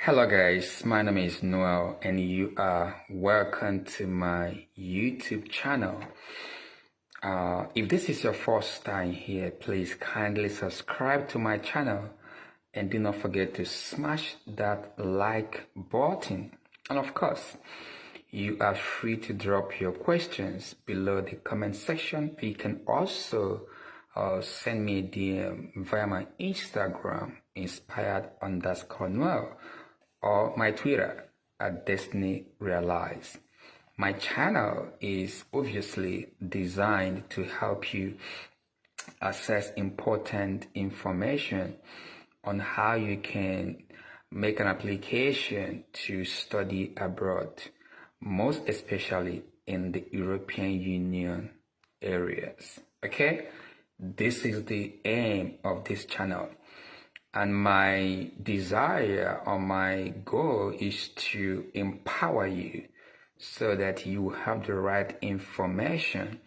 Hello guys, my name is Noel and you are welcome to my YouTube channel. If this is your first time here, please kindly subscribe to my channel and do not forget to smash that like button. And of course, you are free to drop your questions below the comment section. You can also send me a DM via my Instagram, inspired_Noel, or my Twitter at Destiny Realize. My channel is obviously designed to help you access important information on how you can make an application to study abroad, most especially in the European Union areas. Okay, this is the aim of this channel. And my desire or my goal is to empower you so that you have the right information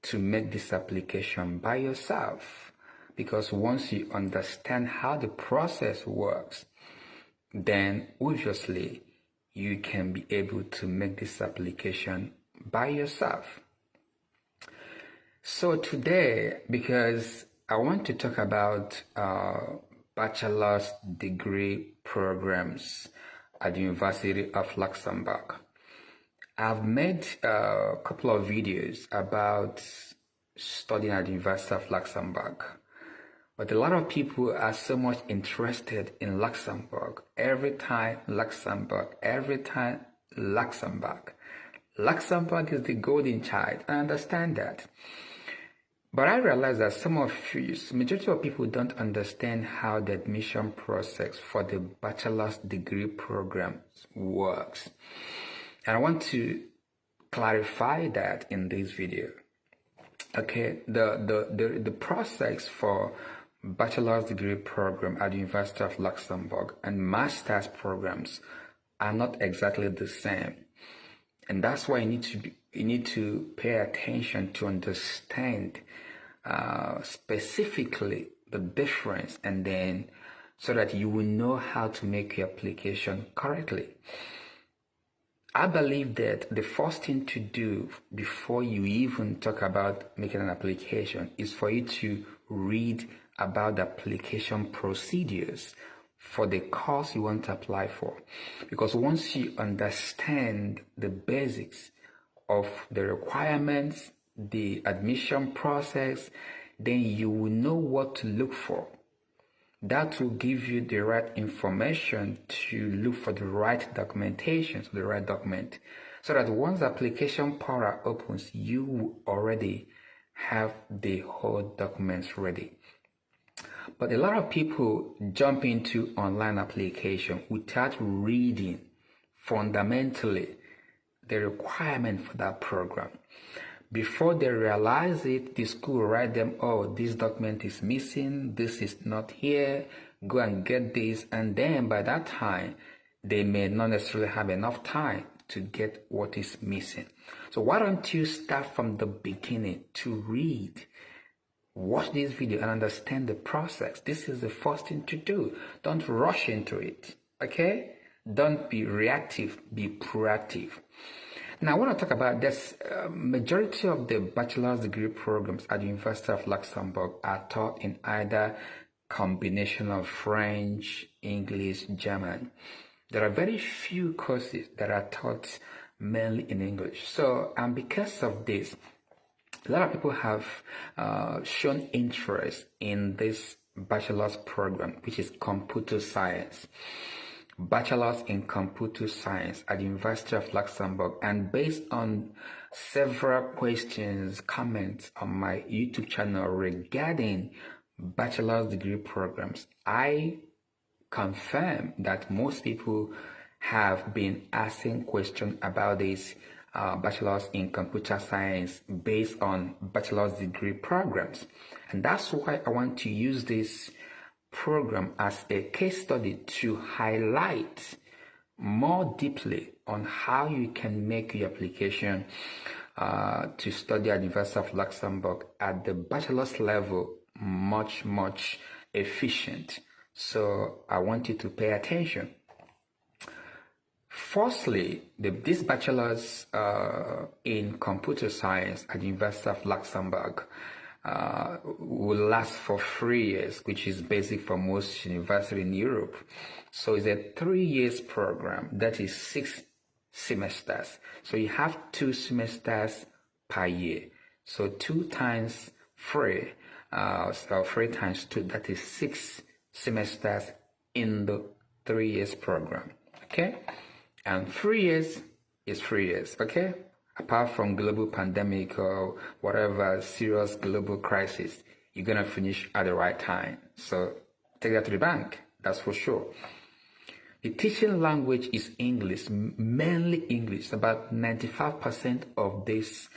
to make this application by yourself. Because once you understand how the process works, then obviously you can be able to make this application by yourself. So today, because I want to talk about bachelor's degree programs at the University of Luxembourg. I've made a couple of videos about studying at the University of Luxembourg, but a lot of people are so much interested in Luxembourg. Every time Luxembourg. Luxembourg is the golden child. I understand that. But I realize that majority of people don't understand how the admission process for the bachelor's degree program works. And I want to clarify that in this video. Okay, the process for bachelor's degree program at the University of Luxembourg and master's programs are not exactly the same. And that's why you need to pay attention to understand specifically the difference, and then so that you will know how to make your application correctly. I believe that the first thing to do before you even talk about making an application is for you to read about the application procedures for the course you want to apply for. Because once you understand the basics of the requirements, the admission process, then you will know what to look for. That will give you the right information to look for the right documentation, so the right document, so that once the application portal opens, you will already have the whole documents ready. But a lot of people jump into online application without reading fundamentally the requirement for that program. Before they realize it, the school will write them, oh, this document is missing, this is not here, go and get this. And then by that time, they may not necessarily have enough time to get what is missing. So why don't you start from the beginning to read? Watch this video and understand the process. This is the first thing to do. Don't rush into it, okay? Don't be reactive, be proactive. Now, I want to talk about this. Majority of the bachelor's degree programs at the University of Luxembourg are taught in either combination of French, English, German. There are very few courses that are taught mainly in English. So, and because of this, a lot of people have shown interest in this bachelor's program, which is computer science. Bachelor's in Computer Science at the University of Luxembourg. And based on several questions, comments on my YouTube channel regarding bachelor's degree programs, I confirm that most people have been asking questions about this Bachelor's in Computer Science based on bachelor's degree programs. And that's why I want to use this program as a case study to highlight more deeply on how you can make your application to study at the University of Luxembourg at the bachelor's level much efficient. So I want you to pay attention. Firstly, this bachelor's in computer science at the University of Luxembourg will last for 3 years, which is basic for most universities in Europe. So it's a 3 years program that is 6 semesters. So you have 2 semesters per year. So 2 times 3, so 3 times 2, that is 6 semesters in the 3 years program. Okay? And 3 years is 3 years. Okay? Apart from global pandemic or whatever serious global crisis, you're going to finish at the right time. So take that to the bank. That's for sure. The teaching language is English, mainly English. About 95% of these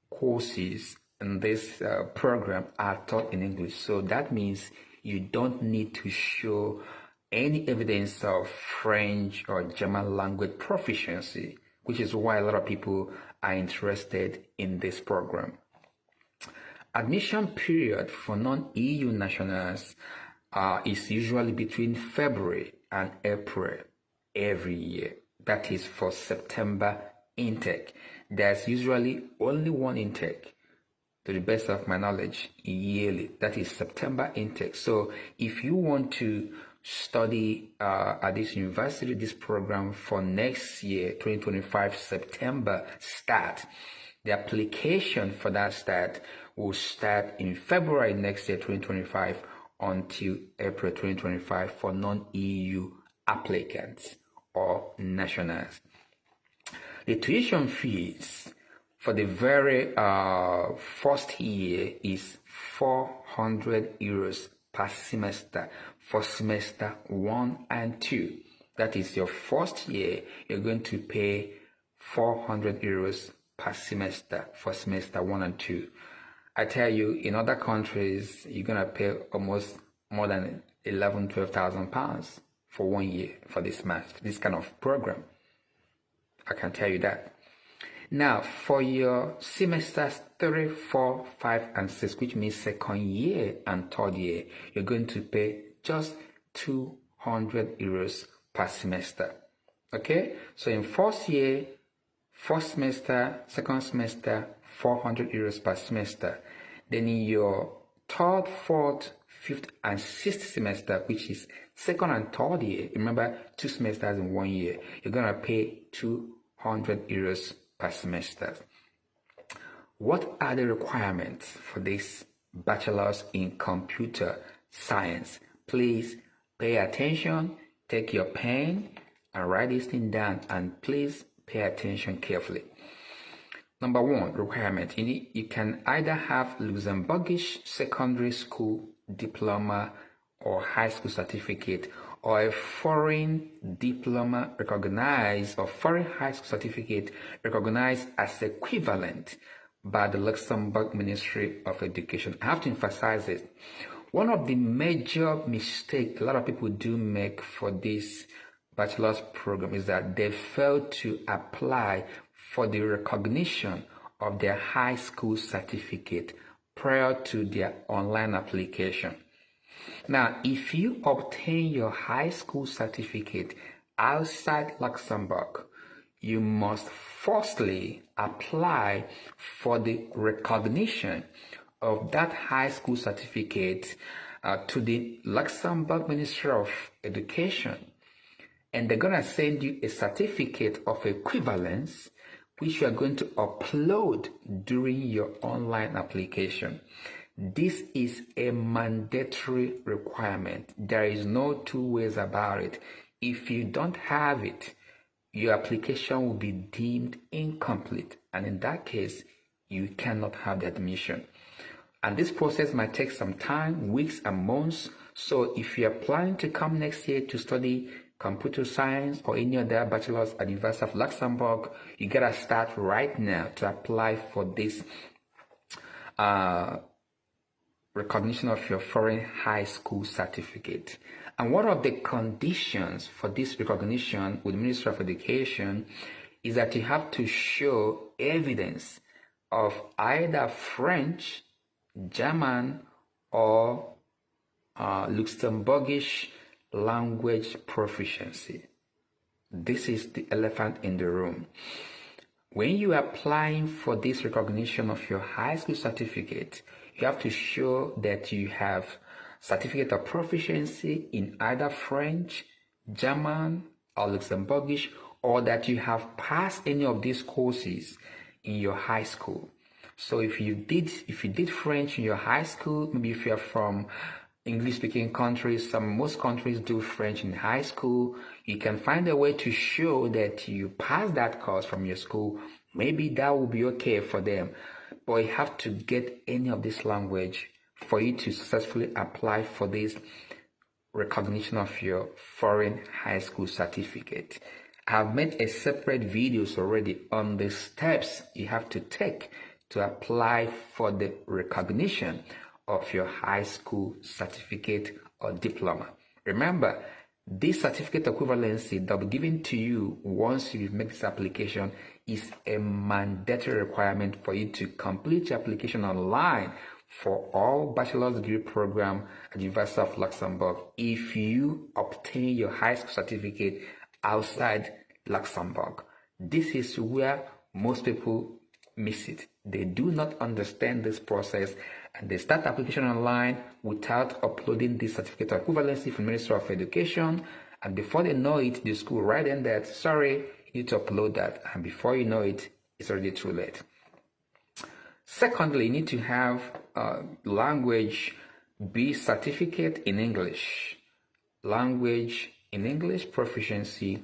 courses in this program are taught in English. So that means you don't need to show any evidence of French or German language proficiency, which is why a lot of people are interested in this program. Admission period for non-EU nationals is usually between February and April every year. That is for September intake. There's usually only one intake, to the best of my knowledge, yearly. That is September intake. So if you want to study at this university, this program for next year, 2025 September start, the application for that start will start in February next year, 2025, until April 2025 for non-EU applicants or nationals. The tuition fees for the very first year is 400 euros per semester for semester 1 and 2. That is your first year, you're going to pay 400 euros per semester for semester 1 and 2. I tell you, in other countries, you're going to pay almost more than 12,000 pounds for 1 year for this kind of program. I can tell you that. Now, for your semesters 3, 4, 5, and 6, which means second year and third year, you're going to pay just 200 euros per semester. Okay? So in first year, first semester, second semester, 400 euros per semester. Then in your third, fourth, fifth, and sixth semester, which is second and third year, remember 2 semesters in 1 year, you're going to pay 200 euros per semester. What are the requirements for this bachelor's in computer science? Please pay attention, take your pen and write this thing down, and please pay attention carefully. Number 1 requirement, you can either have Luxembourgish secondary school diploma or high school certificate, or a foreign diploma recognized or foreign high school certificate recognized as equivalent by the Luxembourg Ministry of Education. I have to emphasize it. One of the major mistakes a lot of people do make for this bachelor's program is that they fail to apply for the recognition of their high school certificate prior to their online application. Now, if you obtain your high school certificate outside Luxembourg, you must firstly apply for the recognition of that high school certificate to the Luxembourg Ministry of Education. And they're going to send you a certificate of equivalence, which you are going to upload during your online application. This is a mandatory requirement. There is no two ways about it. If you don't have it, your application will be deemed incomplete, and in that case, you cannot have the admission. And this process might take some time, weeks and months. So if you're planning to come next year to study computer science or any other bachelor's at the University of Luxembourg, you gotta start right now to apply for this recognition of your foreign high school certificate. And one of the conditions for this recognition with the Ministry of Education is that you have to show evidence of either French, German, or Luxembourgish language proficiency. This is the elephant in the room. When you are applying for this recognition of your high school certificate, you have to show that you have certificate of proficiency in either French, German, or Luxembourgish, or that you have passed any of these courses in your high school. So if you did French in your high school, maybe if you're from English-speaking countries, most countries do French in high school, you can find a way to show that you passed that course from your school. Maybe that will be okay for them. But you have to get any of this language for you to successfully apply for this recognition of your foreign high school certificate. I've made a separate videos already on the steps you have to take to apply for the recognition of your high school certificate or diploma. Remember, this certificate equivalency that will be given to you once you make this application is a mandatory requirement for you to complete your application online for all bachelor's degree program at the University of Luxembourg if you obtain your high school certificate outside Luxembourg. This is where most people miss it. They do not understand this process and they start application online without uploading the certificate of equivalency from the Ministry of Education, and before they know it, the school write in that, sorry, you need to upload that, and before you know it, it's already too late. Secondly, you need to have language B certificate in English. Language in English proficiency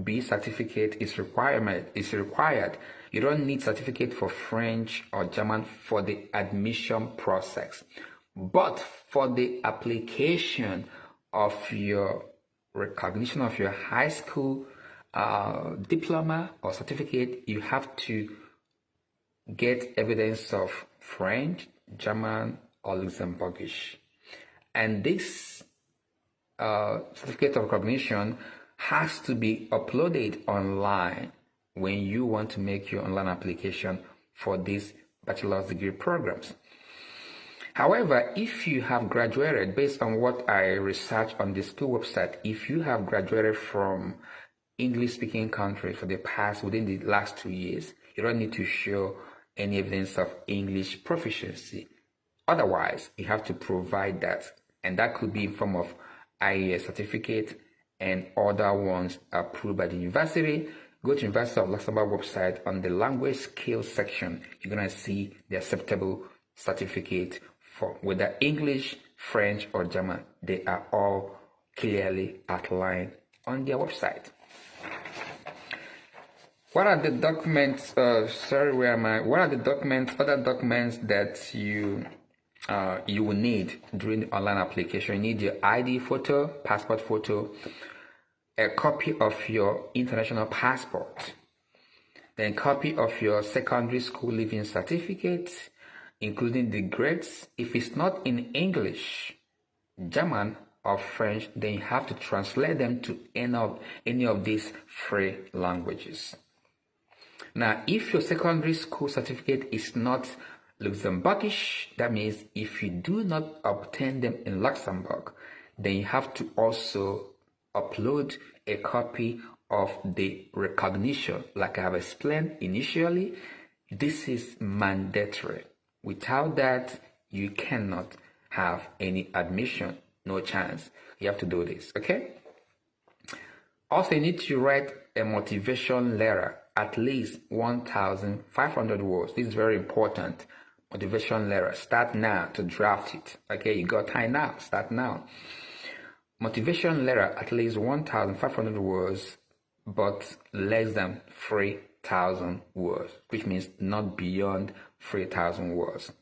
B certificate is required. You don't need certificate for French or German for the admission process. But for the application of your recognition of your high school diploma or certificate, you have to get evidence of French, German, or Luxembourgish. And this certificate of recognition has to be uploaded online when you want to make your online application for these bachelor's degree programs. However, if you have graduated, based on what I researched on the school website, if you have graduated from English-speaking countries for the past, within the last 2 years, you don't need to show any evidence of English proficiency. Otherwise, you have to provide that, and that could be in form of IES certificate and other ones approved by the university. Go to University of Luxembourg website on the language skills section. You're going to see the acceptable certificate for whether English, French, or German. They are all clearly outlined on their website. What are the documents? What are the documents? Other documents that you will need during the online application? You need your ID photo, passport photo, a copy of your international passport, then a copy of your secondary school leaving certificate, including the grades. If it's not in English, German, or French, then you have to translate them to any of these free languages. Now, if your secondary school certificate is not Luxembourgish, that means if you do not obtain them in Luxembourg, then you have to also upload a copy of the recognition. Like I have explained initially, this is mandatory. Without that, you cannot have any admission. No chance. You have to do this, okay? Also, you need to write a motivation letter, at least 1,500 words. This is very important. Motivation letter. Start now to draft it. Okay, you got time now. Start now. Motivation letter, at least 1,500 words, but less than 3,000 words, which means not beyond 3,000 words.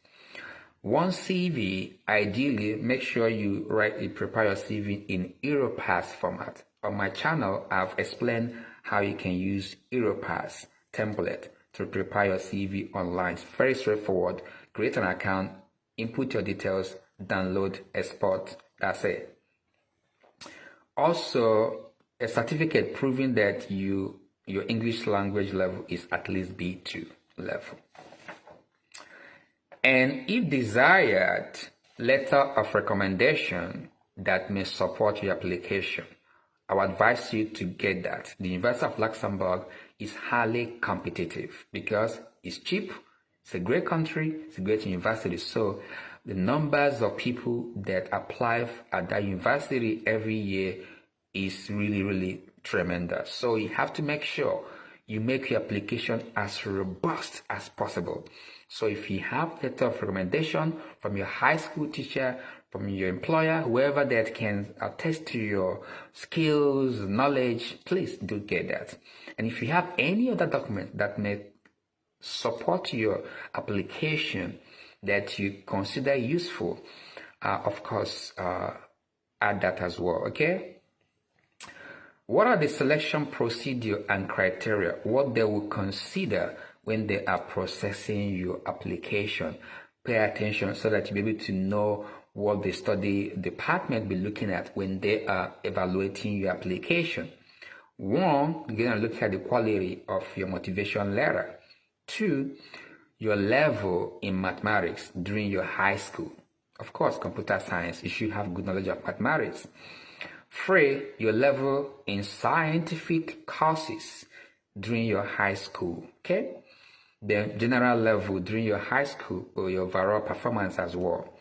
One CV, ideally, make sure you prepare your CV in Europass format. On my channel, I've explained how you can use Europass template to prepare your CV online. It's very straightforward. Create an account, input your details, download, export. That's it. Also, a certificate proving that your English language level is at least B2 level. And if desired, letter of recommendation that may support your application. I would advise you to get that. The University of Luxembourg is highly competitive because it's cheap, it's a great country, it's a great university. So the numbers of people that apply at that university every year is really, really tremendous. So you have to make sure you make your application as robust as possible. So if you have letter of recommendation from your high school teacher, from your employer, whoever that can attest to your skills, knowledge, please do get that. And if you have any other document that may support your application that you consider useful, of course, add that as well, okay? What are the selection procedure and criteria? What they will consider when they are processing your application? Pay attention so that you'll be able to know what the study department will be looking at when they are evaluating your application. One, you're going to look at the quality of your motivation letter. Two, your level in mathematics during your high school. Of course, computer science, you should have good knowledge of mathematics. Three, your level in scientific courses during your high school, okay? The general level during your high school or your overall performance as well.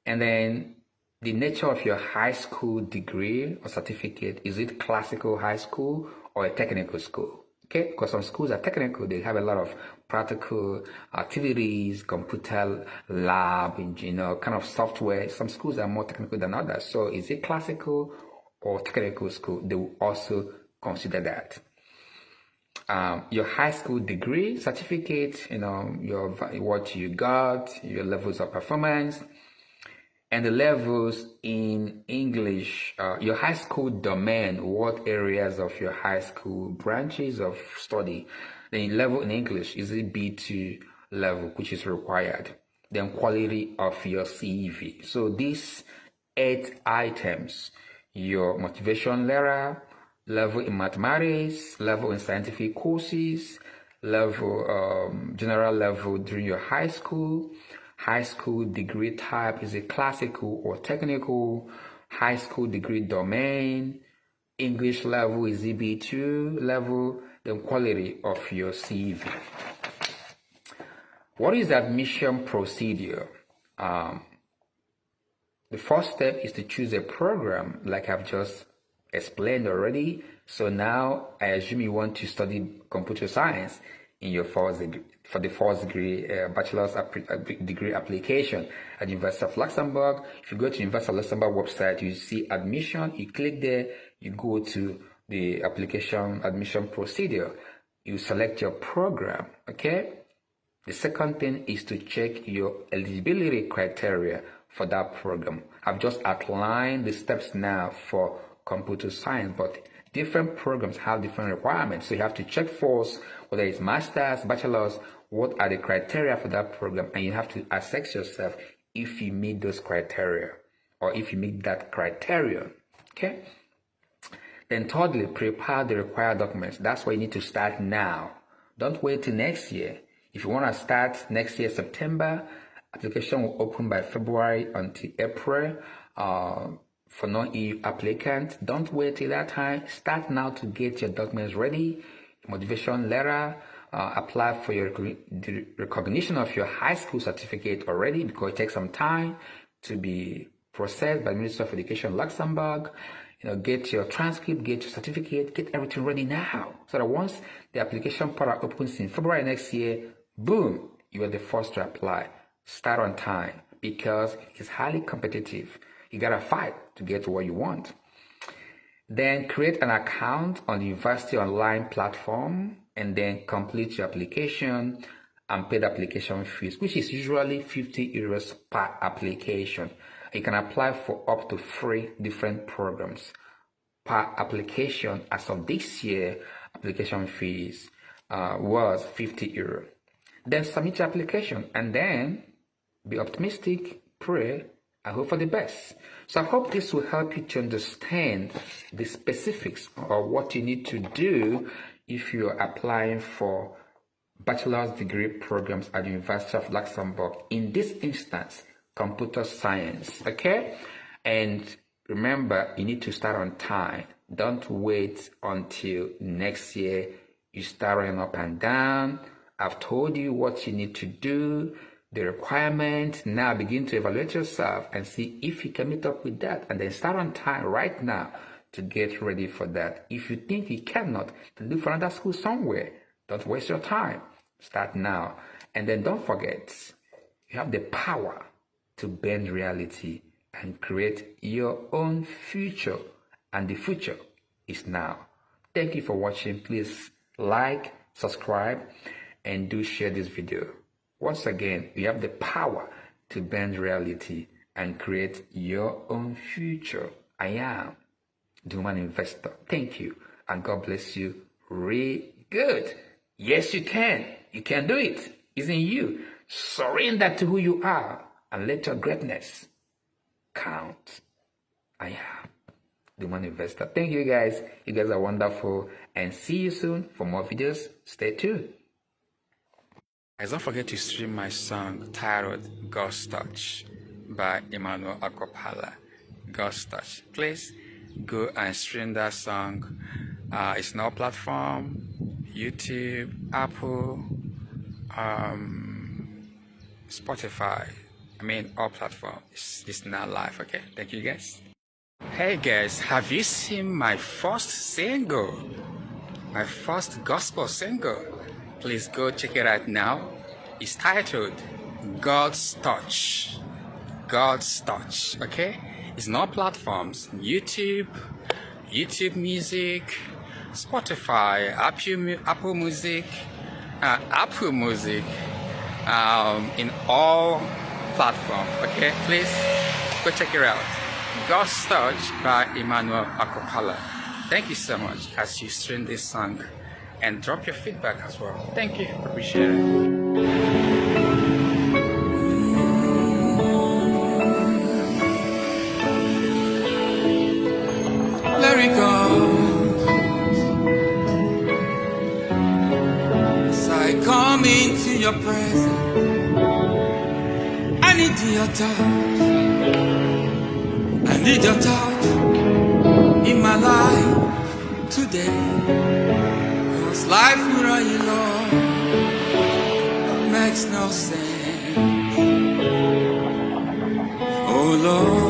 And then the nature of your high school degree or certificate, is it classical high school or a technical school? Okay, because some schools are technical, they have a lot of practical activities, computer lab, kind of software. Some schools are more technical than others. So is it classical or technical school? They will also consider that. Your high school degree, certificate, what you got, your levels of performance, and the levels in English, your high school domain, what areas of your high school branches of study. Then level in English, is it B2 level, which is required. Then quality of your CV. So these 8 items, your motivation letter, level in mathematics, level in scientific courses, level, general level during your high school degree type, is it classical or technical, high school degree domain, English level, is it B2 level, then quality of your CV. What is the admission procedure? The first step is to choose a program like I've just explained already. So now I assume you want to study computer science in your first degree, for the first degree, bachelor's degree application at the University of Luxembourg. If you go to the University of Luxembourg website, you see admission, you click there, you go to the application admission procedure, you select your program, okay? The second thing is to check your eligibility criteria for that program. I've just outlined the steps now for computer science, but different programs have different requirements. So you have to check first whether it's master's, bachelor's, what are the criteria for that program, and you have to assess yourself if you meet those criteria or if you meet that criterion, okay? Then thirdly, prepare the required documents. That's why you need to start now. Don't wait till next year. If you want to start next year, September, application will open by February until April. For non-EU applicants, don't wait till that time. Start now to get your documents ready, motivation letter, apply for your recognition of your high school certificate already, because it takes some time to be processed by the Ministry of Education Luxembourg. Get your transcript, get your certificate, get everything ready now. So that once the application portal opens in February next year, boom, you are the first to apply. Start on time because it's highly competitive. You gotta fight to get what you want. Then create an account on the university online platform and then complete your application and pay the application fees, which is usually 50 euros per application. You can apply for up to 3 different programs per application. As of this year, application fees was 50 euros. Then submit your application and then be optimistic, pray, I hope for the best. So I hope this will help you to understand the specifics of what you need to do if you're applying for bachelor's degree programs at the University of Luxembourg. In this instance, computer science, okay? And remember, you need to start on time. Don't wait until next year you start running up and down. I've told you what you need to do, the requirements. Now begin to evaluate yourself and see if you can meet up with that, and then start on time right now to get ready for that. If you think you cannot, then look for another school somewhere. Don't waste your time. Start now. And then don't forget, you have the power to bend reality and create your own future. And the future is now. Thank you for watching. Please like, subscribe, and do share this video. Once again, you have the power to bend reality and create your own future. I am the Human Investor. Thank you, and God bless you. Really good. Yes, you can. You can do it. It's in you. Surrender to who you are and let your greatness count. I am the Human Investor. Thank you guys. You guys are wonderful, and see you soon for more videos. Stay tuned. Guys, don't forget to stream my song titled God's Touch by Emmanuel Okpala. God's Touch. Please go and stream that song. It's on all platform, YouTube, Apple, Spotify. All platforms. It's now live. Okay, thank you guys. Hey guys, have you seen my first single? My first gospel single? Please go check it out now. It's titled God's Touch. God's Touch. Okay, it's on all platforms: YouTube Music, Spotify, Apple Music, in all platforms. Okay, please go check it out. God's Touch by Emmanuel Okpala. Thank you so much as you stream this song, and drop your feedback as well. Thank you. Appreciate it. Let it go. As I come into your presence, I need your touch. I need your touch in my life today. 'Cause life without you, Lord, makes no sense. Oh Lord,